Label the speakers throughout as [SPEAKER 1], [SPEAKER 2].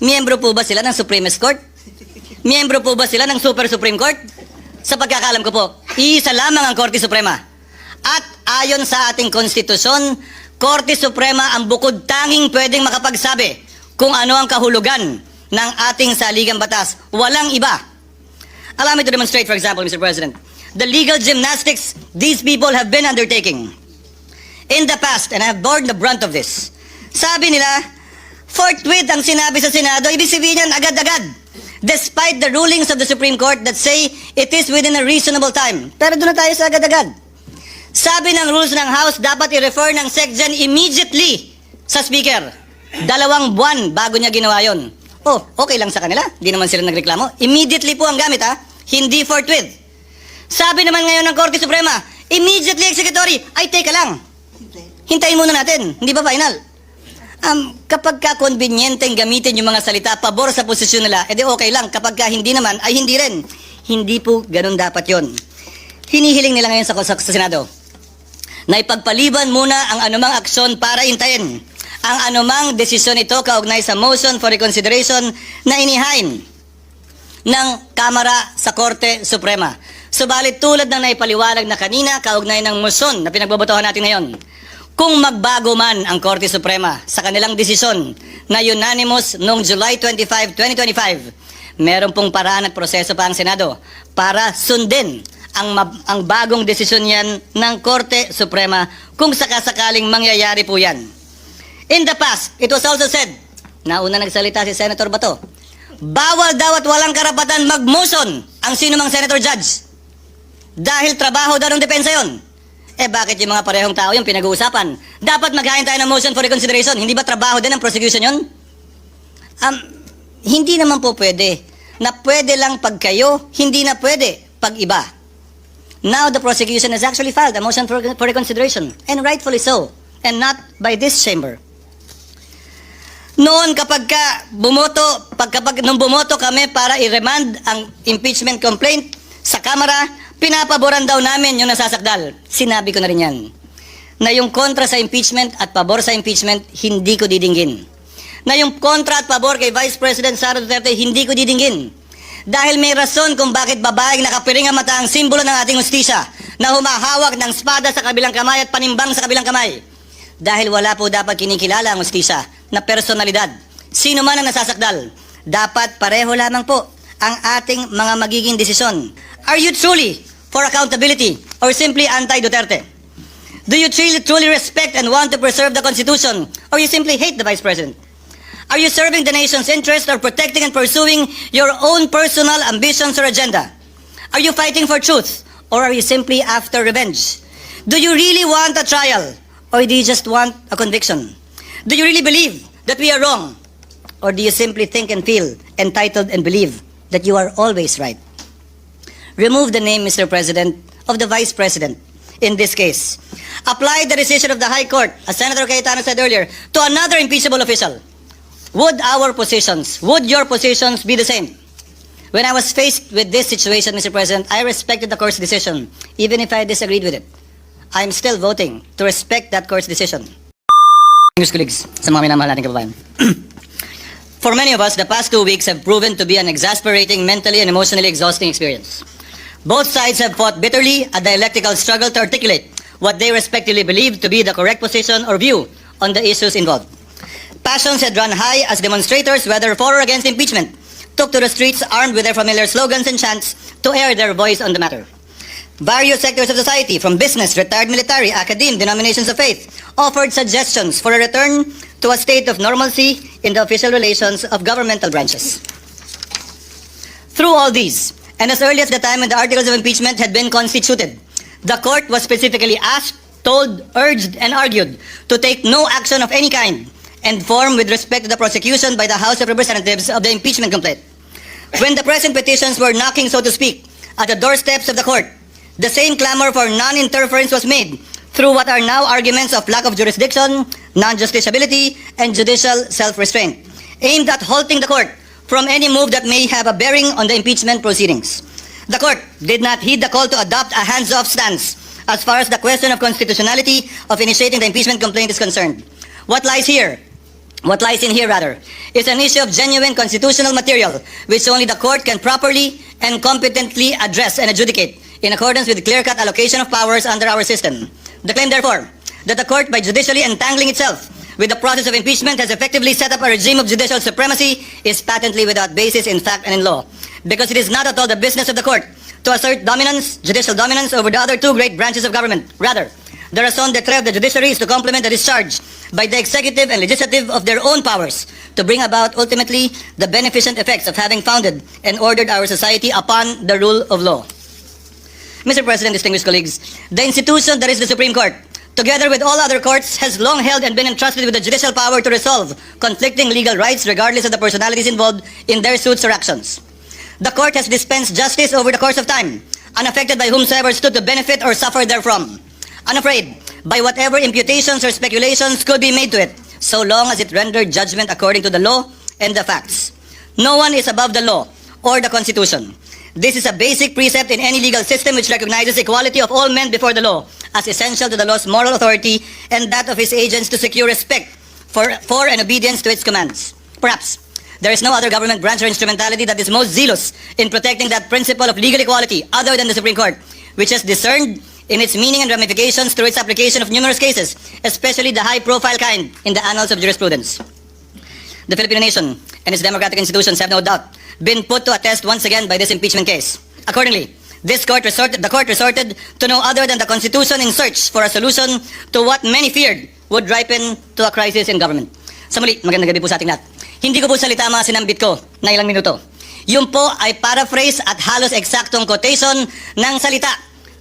[SPEAKER 1] Miyembro po ba sila ng Supreme Court? Miyembro po ba sila ng Super Supreme Court? Sa pagkakaalam ko po, iisa lamang ang Korte Suprema. At ayon sa ating konstitusyon, Korte Suprema ang bukod tanging pwedeng makapagsabi kung ano ang kahulugan ng ating saligang batas. Walang iba. Allow me to demonstrate, for example, Mr. President, the legal gymnastics these people have been undertaking in the past, and I have borne the brunt of this. Sabi nila, forthwith ang sinabi sa Senado, ibig sabihin yan agad-agad. Despite the rulings of the Supreme Court that say it is within a reasonable time. Pero doon na tayo sa agad-agad. Sabi ng rules ng House, dapat i-refer ng SecGen immediately sa Speaker. 2 buwan bago niya ginawa yun. Oh, okay lang sa kanila. Hindi naman sila nagreklamo. Immediately po ang gamit, ha? Hindi forthwith. Sabi naman ngayon ng Korte Suprema, immediately executory. Ay, teka lang. Hintayin muna natin. Hindi ba final? Kapag ka-convenienteng gamitin yung mga salita pabor sa posisyon nila, edi okay lang. Kapag ka hindi naman, ay hindi rin. Hindi po ganun dapat yon. Hinihiling nila ngayon sa Senado na ipagpaliban muna ang anumang aksyon para intayin ang anumang desisyon ito kaugnay sa motion for reconsideration na inihain ng Kamara sa Korte Suprema. Subalit tulad ng naipaliwanag na kanina kaugnay ng motion na pinagbobotohan natin ngayon, kung magbago man ang Korte Suprema sa kanilang desisyon na unanimous noong July 25, 2025, meron pong paraan at proseso pa ang Senado para sundin ang bagong desisyon yan ng Korte Suprema kung sakasakaling mangyayari po yan. In the past, it was also said, nauna nagsalita si Senator Bato, bawal daw at walang karapatan mag-motion ang sinumang Senator Judge dahil trabaho daw ng depensa yon. Eh bakit yung mga parehong tao yung pinag-uusapan? Dapat maghain tayo ng motion for reconsideration. Hindi ba trabaho din ng prosecution yun? Hindi naman po pwede. Na pwede lang pag kayo, hindi na pwede pag iba. Now the prosecution has actually filed a motion for reconsideration. And rightfully so. And not by this chamber. Noon kapag nung bumoto kami para i-remand ang impeachment complaint sa Kamara, pinapaboran daw namin yung nasasakdal. Sinabi ko na rin yan. Na yung kontra sa impeachment at pabor sa impeachment, hindi ko didinggin. Na yung kontra at pabor kay Vice President Sara Duterte, hindi ko didinggin. Dahil may rason kung bakit babaeng nakapiring ang mata ang simbolo ng ating hustisya na humahawak ng espada sa kabilang kamay at panimbang sa kabilang kamay. Dahil wala po dapat kinikilala ang hustisya na personalidad. Sino man ang nasasakdal, dapat pareho lamang po ang ating mga magiging desisyon. Are you truly for accountability or simply anti-Duterte? Do you truly respect and want to preserve the Constitution or you simply hate the Vice President? Are you serving the nation's interest or protecting and pursuing your own personal ambitions or agenda? Are you fighting for truth or are you simply after revenge? Do you really want a trial or do you just want a conviction? Do you really believe that we are wrong or do you simply think and feel entitled and believe that you are always right? Remove the name, Mr. President, of the Vice President in this case. Apply the decision of the High Court, as Senator Cayetano said earlier, to another impeachable official. Would your positions be the same? When I was faced with this situation, Mr. President, I respected the Court's decision, even if I disagreed with it. I'm still voting to respect that Court's decision. Colleagues, sa mga minamahal nating kababayan. For many of us, the past 2 weeks have proven to be an exasperating, mentally and emotionally exhausting experience. Both sides have fought bitterly a dialectical struggle to articulate what they respectively believe to be the correct position or view on the issues involved. Passions had run high as demonstrators, whether for or against impeachment, took to the streets armed with their familiar slogans and chants to air their voice on the matter. Various sectors of society, from business, retired military, academe, denominations of faith, offered suggestions for a return to a state of normalcy in the official relations of governmental branches. Through all these, and as early as the time when the articles of impeachment had been constituted, the court was specifically asked, told, urged, and argued to take no action of any kind and form with respect to the prosecution by the House of Representatives of the impeachment complaint. When the present petitions were knocking, so to speak, at the doorsteps of the court, the same clamor for non-interference was made through what are now arguments of lack of jurisdiction, non-justiciability, and judicial self-restraint, aimed at halting the court from any move that may have a bearing on the impeachment proceedings. The court did not heed the call to adopt a hands-off stance as far as the question of constitutionality of initiating the impeachment complaint is concerned. What lies here What lies in here, rather, is an issue of genuine constitutional material which only the court can properly and competently address and adjudicate in accordance with clear-cut allocation of powers under our system. The claim, therefore, that the court, by judicially entangling itself with the process of impeachment, has effectively set up a regime of judicial supremacy is patently without basis in fact and in law, because it is not at all the business of the court to assert dominance, judicial dominance, over the other two great branches of government. Rather, the raison d'etre of the judiciary is to complement the discharge by the executive and legislative of their own powers to bring about ultimately the beneficent effects of having founded and ordered our society upon the rule of law. Mr. President, distinguished colleagues, the institution that is the Supreme Court, together with all other courts, has long held and been entrusted with the judicial power to resolve conflicting legal rights regardless of the personalities involved in their suits or actions. The court has dispensed justice over the course of time, unaffected by whomsoever stood to benefit or suffer therefrom, unafraid by whatever imputations or speculations could be made to it, so long as it rendered judgment according to the law and the facts. No one is above the law or the Constitution. This is a basic precept in any legal system which recognizes equality of all men before the law as essential to the law's moral authority and that of its agents to secure respect for and obedience to its commands. Perhaps there is no other government branch or instrumentality that is most zealous in protecting that principle of legal equality other than the Supreme Court, which has discerned in its meaning and ramifications through its application of numerous cases, especially the high-profile kind in the annals of jurisprudence. The Filipino nation and its democratic institutions have no doubt been put to a test once again by this impeachment case. Accordingly, the court resorted to no other than the Constitution in search for a solution to what many feared would ripen to a crisis in government. Sa muli, magandang gabi po sa ating lahat. Hindi ko po salita mga sinambit ko na ilang minuto. Yun po ay paraphrase at halos eksaktong quotation ng salita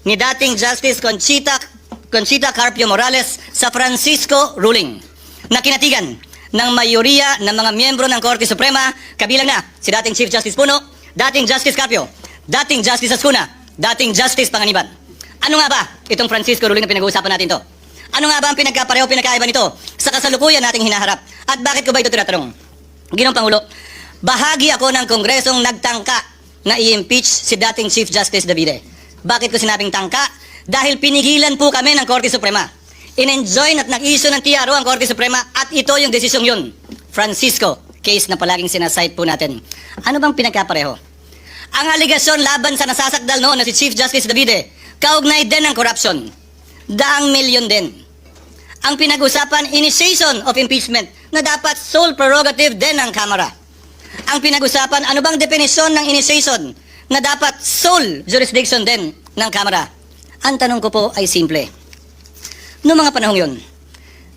[SPEAKER 1] ni dating Justice Conchita Carpio Morales sa Francisco ruling na kinatigan ng mayoriya ng mga miyembro ng Korte Suprema, kabilang na si dating Chief Justice Puno, dating Justice Carpio, dating Justice Ascuna, dating Justice Panganiban. Ano nga ba itong Francisco ruling na pinag-uusapan natin to? Ano nga ba ang pinagkaiba nito sa kasalukuyan nating hinaharap? At bakit ko ba ito tinatanong? Ginoong Pangulo, bahagi ako ng Kongresong nagtangka na i-impeach si dating Chief Justice Davide. Bakit ko sinabing tangka? Dahil pinigilan po kami ng Korte Suprema. In-enjoin at nag-issue ng TRO ang Korte Suprema at ito yung desisyong yun. Francisco, case na palaging sinasite po natin. Ano bang pinagkapareho? Ang aligasyon laban sa nasasakdal noon na si Chief Justice Davide, kaugnay din ng corruption. Daang milyon din. Ang pinag-usapan, initiation of impeachment na dapat sole prerogative din ng Kamara. Ang pinag-usapan, ano bang definisyon ng initiation na dapat sole jurisdiction din ng Kamara? Ang tanong ko po ay simple. Noong mga panahong yun,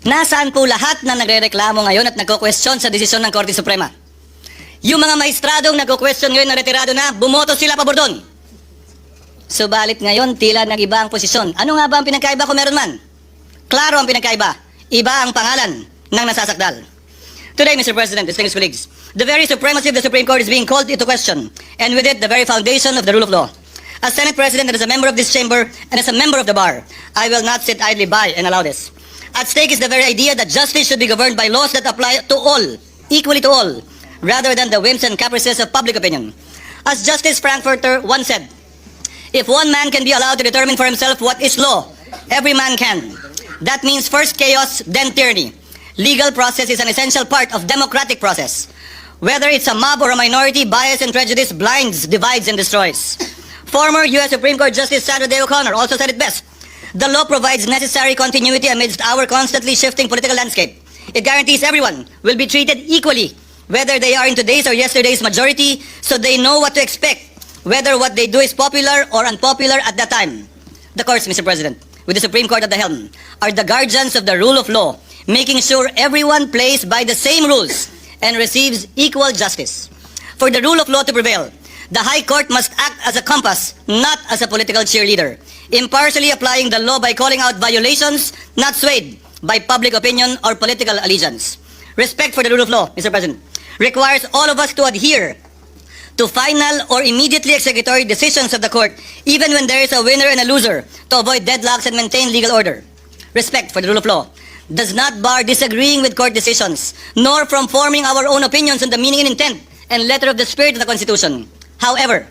[SPEAKER 1] nasaan po lahat na nagre-reklamo ngayon at nagko-question sa desisyon ng Korte Suprema? Yung mga maestradong nagko-question ngayon na retirado na, bumoto sila pabor doon. Subalit ngayon, tila nag-iba ang posisyon. Ano nga ba ang pinagkaiba kung meron man? Klaro ang pinagkaiba. Iba ang pangalan ng nasasakdal. Today, Mr. President, distinguished colleagues, the very supremacy of the Supreme Court is being called into question, and with it, the very foundation of the rule of law. As Senate President and as a member of this chamber and as a member of the bar, I will not sit idly by and allow this. At stake is the very idea that justice should be governed by laws that apply to all, equally to all, rather than the whims and caprices of public opinion. As Justice Frankfurter once said, if one man can be allowed to determine for himself what is law, every man can. That means first chaos, then tyranny. Legal process is an essential part of democratic process. Whether it's a mob or a minority, bias and prejudice blinds, divides, and destroys. Former U.S. Supreme Court Justice Sandra Day O'Connor also said it best. The law provides necessary continuity amidst our constantly shifting political landscape. It guarantees everyone will be treated equally, whether they are in today's or yesterday's majority, so they know what to expect, whether what they do is popular or unpopular at that time. The courts, Mr. President, with the Supreme Court at the helm, are the guardians of the rule of law, making sure everyone plays by the same rules and receives equal justice. For the rule of law to prevail, the High Court must act as a compass, not as a political cheerleader, impartially applying the law by calling out violations, not swayed by public opinion or political allegiance. Respect for the rule of law, Mr. President, requires all of us to adhere to final or immediately executory decisions of the court, even when there is a winner and a loser, to avoid deadlocks and maintain legal order. Respect for the rule of law does not bar disagreeing with court decisions, nor from forming our own opinions on the meaning and intent and letter of the spirit of the Constitution. However,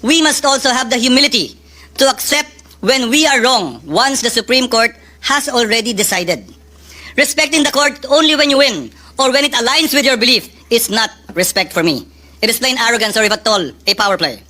[SPEAKER 1] we must also have the humility to accept when we are wrong once the Supreme Court has already decided. Respecting the court only when you win or when it aligns with your belief is not respect for me. It is plain arrogance or if at all, a power play.